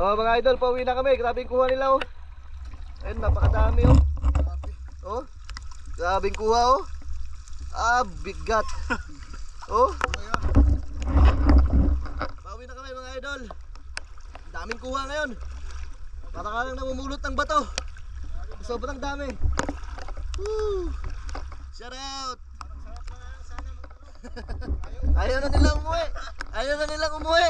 Oh mga idol, pauwi na kami. Grabe yung kuha nila oh. Ayun, napakadami oh. Oh, grabing kuha oh. Ah, bigat. Oh. Pauwi na kami mga idol. Daming kuha ngayon. Para ka lang namumulot ng bato. Sobrang dami. Woo! Shout out. Ayaw na nilang umuwi. Ayaw na nilang umuwi.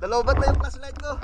Nalobat na yung flashlight ko.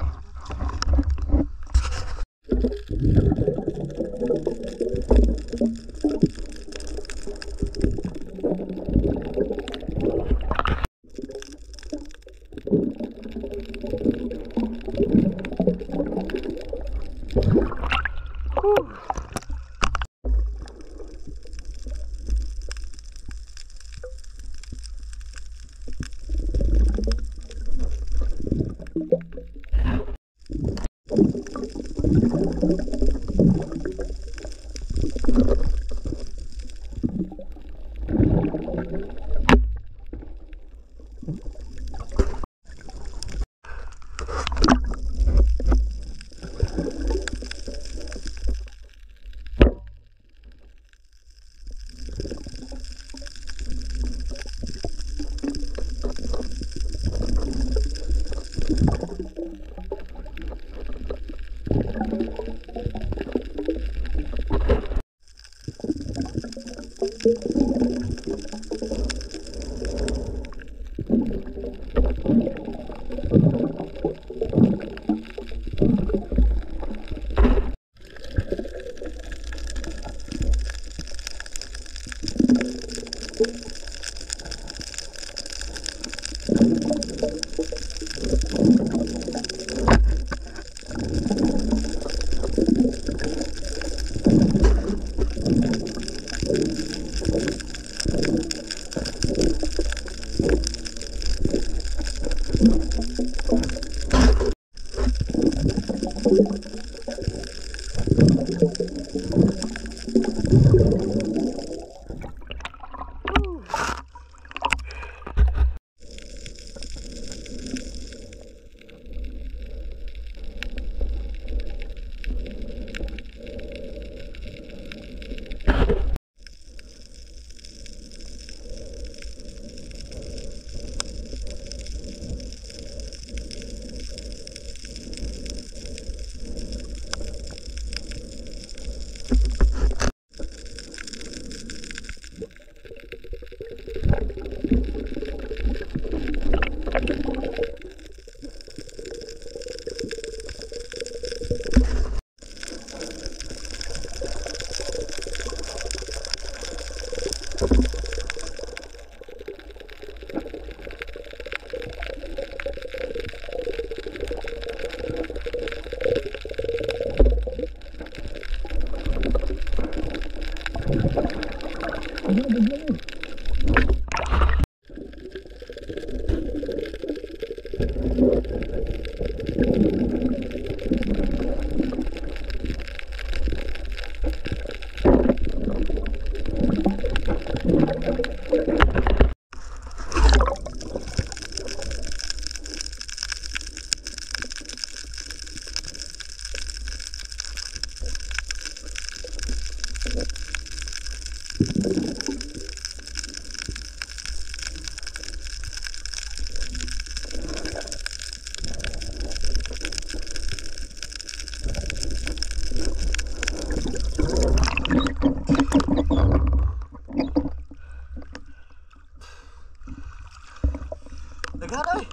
Daghan ay.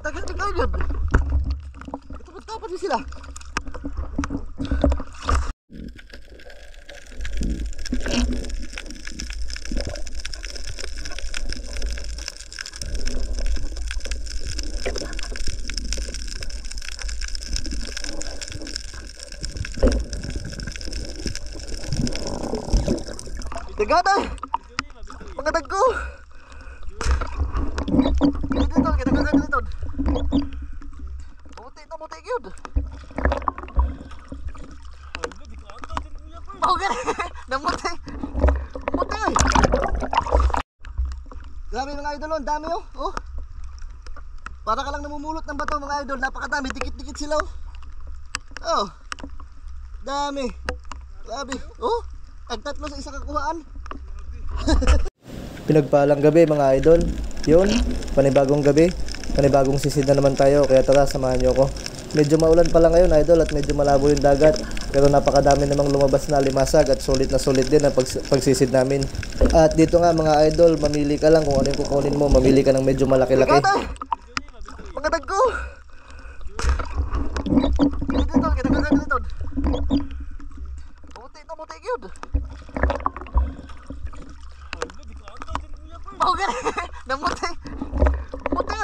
Daghan yun. Ito ba't dapat din sila? Daghan ay. Mga dagko. Dito, kita ka dito. Muti yun. Okay, namuti. Muti. Grabe mga idol, ang dami oh. Oh. Para ka lang namumulot ng bato mga idol. Napakadami, dikit-dikit sila oh. Oh, dami. Grabe. Oh, tatlo sa isang kakuhaan. Pinagpalang gabi mga idol. Yun, panibagong gabi, panibagong sisid na naman tayo. Kaya tara, samahan nyo ako. Medyo maulan pala ngayon idol at medyo malabo yung dagat. Pero napakadami namang lumabas na limasag at sulit na sulit din ang pagsisid namin. At dito nga mga idol, mamili ka lang kung ano yung kukunin mo. Mamili ka ng medyo malaki-laki. Mga dagko! Dito, kita dito. Buti na buti yun. Okay, namuti. Buti.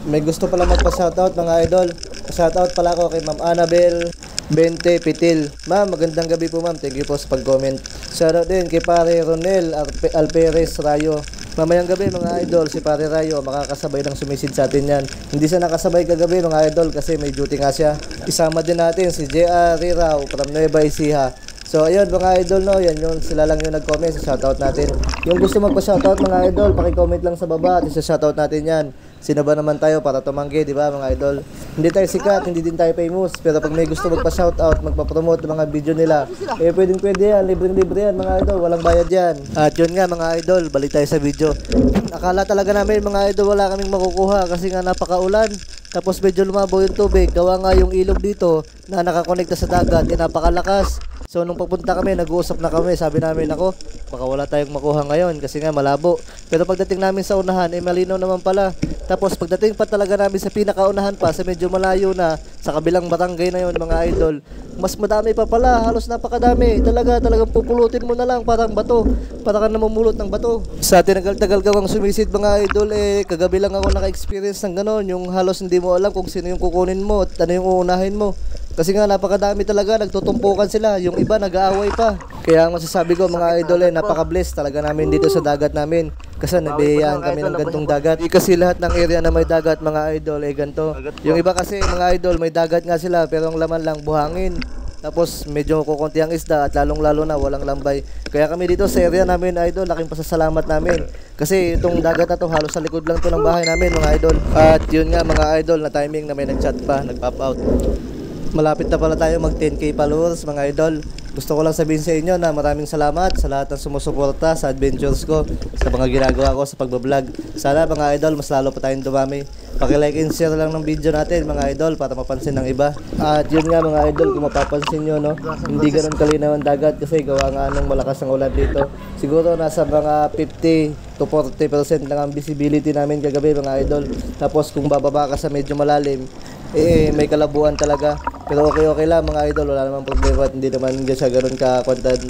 May gusto pala magpa-shoutout mga idol. Shoutout pala ako kay Ma'am Annabel 20 Pitil. Ma'am, magandang gabi po ma'am. Thank you po sa pag-comment. Shoutout din kay Pare Ronel Alperes Rayo. Mamayang gabi mga idol, si Pare Rayo makakasabay ng sumisid sa atin yan. Hindi siya nakasabay kagabi mga idol kasi may duty nga siya. Isama din natin si J.R. Rirao from Nueva Ecija. So ayun mga idol no, yan yung sila lang yung nag-comment sa shoutout natin. Yung gusto magpa-shoutout mga idol, paki-comment lang sa baba at isa-shoutout natin yan. Sino ba naman tayo para tumanggi, di ba mga idol? Hindi tayo sikat, hindi din tayo famous, pero pag may gusto magpa-shoutout, magpa-promote ng mga video nila, eh pwede yan, libreng-libre yan mga idol, walang bayad yan. At yun nga mga idol, balik tayo sa video. Akala talaga namin mga idol wala kaming makukuha kasi nga napakaulan. Tapos medyo lumabaw yung tubig, gawa nga yung ilog dito na nakakonekta sa dagat, eh napakalakas. So nung papunta kami, nag-uusap na kami, sabi namin ako, baka wala tayong makuha ngayon kasi nga malabo. Pero pagdating namin sa unahan, eh malinaw naman pala. Tapos pagdating pa talaga namin sa pinakaunahan pa, sa medyo malayo na, sa kabilang barangay na yun mga idol, mas madami pa pala, halos napakadami. Talagang pupulutin mo na lang parang bato, para ka namumulot ng bato. Sa tinagal-tagal kang sumisid mga idol, eh kagabi lang ako naka-experience ng ganon, yung halos hindi mo alam kung sino yung kukunin mo at ano yung uunahin mo. Kasi nga napakadami talaga, nagtutumpukan sila, yung iba nag-aaway pa. Kaya ang masasabi ko mga idol eh, napaka-bless talaga namin dito sa dagat namin. Kasi nabiyayaan kami ng gantong dagat. Kasi lahat ng area na may dagat mga idol eh ganito. Yung iba kasi mga idol may dagat nga sila pero ang laman lang buhangin. Tapos medyo kukunti ang isda at lalong-lalo na walang lambay. Kaya kami dito sa area namin idol, laking pasasalamat namin. Kasi itong dagat na to halos sa likod lang to ng bahay namin mga idol. At yun nga mga idol na timing na may nag-chat pa, nag-pop out. Malapit na pala tayo mag 10k followers mga idol. Gusto ko lang sabihin sa inyo na maraming salamat sa lahat ng sumusuporta sa adventures ko, sa mga ginagawa ko sa pagbablog. Sana mga idol mas lalo pa tayong dumami. Paki-like and share lang ng video natin mga idol para mapansin ng iba. At yun nga mga idol, kung mapapansin nyo no, hindi ganun kalinaw ang dagat kasi gawa nga ng malakas ng ulan dito. Siguro nasa mga 50 to 40% lang ang visibility namin kagabi mga idol. Tapos kung bababa ka sa medyo malalim, eh may kalabuan talaga. Pero okay lang mga idol, wala namang problema at hindi naman siya ganoon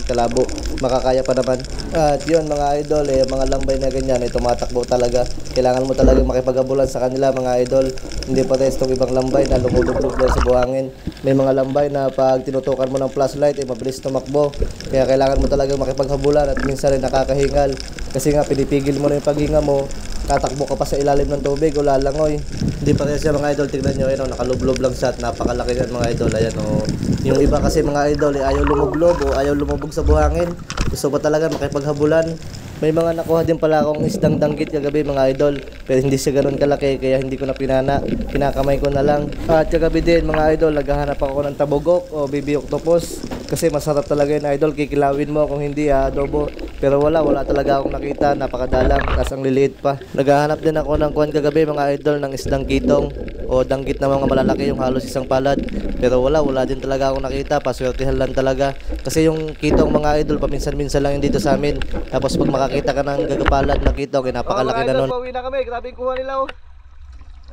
kalabo, makakaya pa naman. At yun mga idol, eh mga lambay na ganyan ay tumatakbo talaga. Kailangan mo talaga makipag-abulan sa kanila mga idol. Hindi pa rin itong ibang lambay na lumulubog sa buhangin. May mga lambay na pag tinutukan mo ng flashlight ay mabilis tumakbo. Kaya kailangan mo talaga makipaghabulan at minsan rin nakakahingal. Kasi nga pinipigil mo na yung paghinga mo, tatakbo ka pa sa ilalim ng tubig o lalangoy. Hindi pa rin siya mga idol, tignan nyo, ayun, nakalublob lang siya at napakalaki yan mga idol. Ayan o, yung iba kasi mga idol ayaw lumublob o ayaw lumubog sa buhangin. Gusto pa talaga makipaghabulan. May mga nakuha din pala akong isdang danggit kagabi mga idol, pero hindi siya ganoon kalaki kaya hindi ko na pinana, kinakamay ko na lang. At kagabi din mga idol, naghahanap ako ng tabugok o baby octopus kasi masarap talaga yun idol, kikilawin mo kung hindi adobo. Pero wala talaga akong nakita, napakadalang, tas ang liliit pa. Naghahanap din ako ng kuwan kagabi mga idol ng isdang kitong o danggit na mga malalaki yung halos isang palad. Pero wala din talaga akong nakita, paswertihan lang talaga. Kasi yung kitong mga idol paminsan-minsan lang yung dito sa amin. Tapos pag makakita ka ng gagapalad na kitong, napakalaki na nun. Pauwi na kami, grabe kuha nila oh.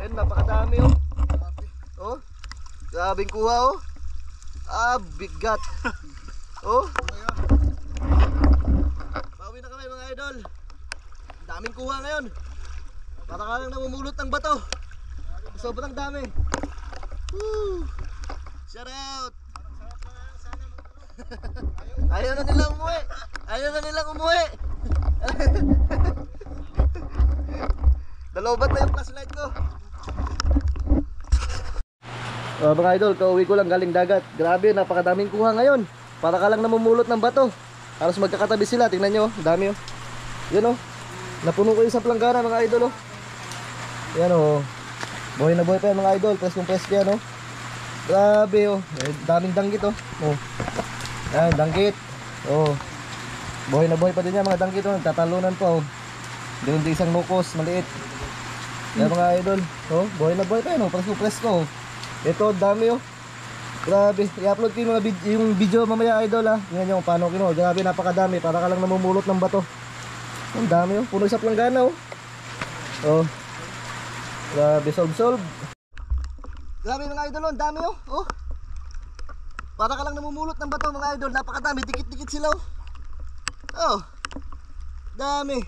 Ayun, napakadami oh. Oh, grabing kuha oh. Ah, bigat. Oh. Pauwi na kami mga idol. Daming kuha ngayon. Para ka lang namumulot ng bato. Sobrang dami. Woo! Shout out! Ayaw na nilang umuwi. Ayaw na nilang umuwi. Nalobat na yung flashlight ko. Mga idol, kauwi ko lang galing dagat. Grabe, napakadaming kuha ngayon. Para ka lang namumulot ng bato. Halos magkakatabi sila, tingnan nyo, dami oh. Yan oh, napuno ko yung sa planggana mga idol oh. Yan oh. Buhay na buhay pa yan mga idol. Preskong presko yan oh. Grabe oh. Daming danggit oh. Oh. Yan, danggit. Oh. Buhay na buhay pa din yan mga danggit oh. Nagtatalunan pa oh. Doon di isang nukos, maliit. Yan mga idol. Oh, buhay na buhay pa yan oh. Preskong presko oh. Ito, dami oh. Grabe. I-upload ko yung mga yung video mamaya idol ha. Tingnan nyo kung paano kino. Grabe, napakadami. Para ka lang namumulot ng bato. Ang dami oh. Puno sa planggana oh. Oh. Grabe, solve. Grabe mga idol, ang dami oh. Oh. Para ka lang namumulot ng bato mga idol, napakadami, dikit-dikit sila oh. Oh. Dami.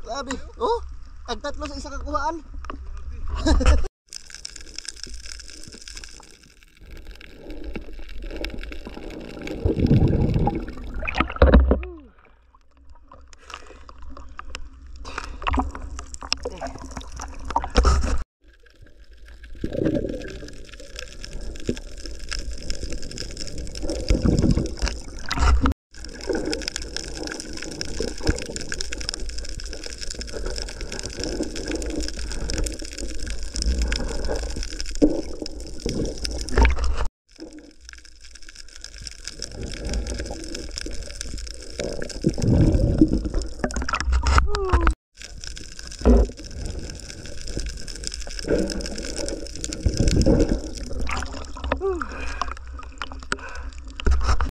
Grabe. Oh. Ang tatlo sa isa kakuhaan.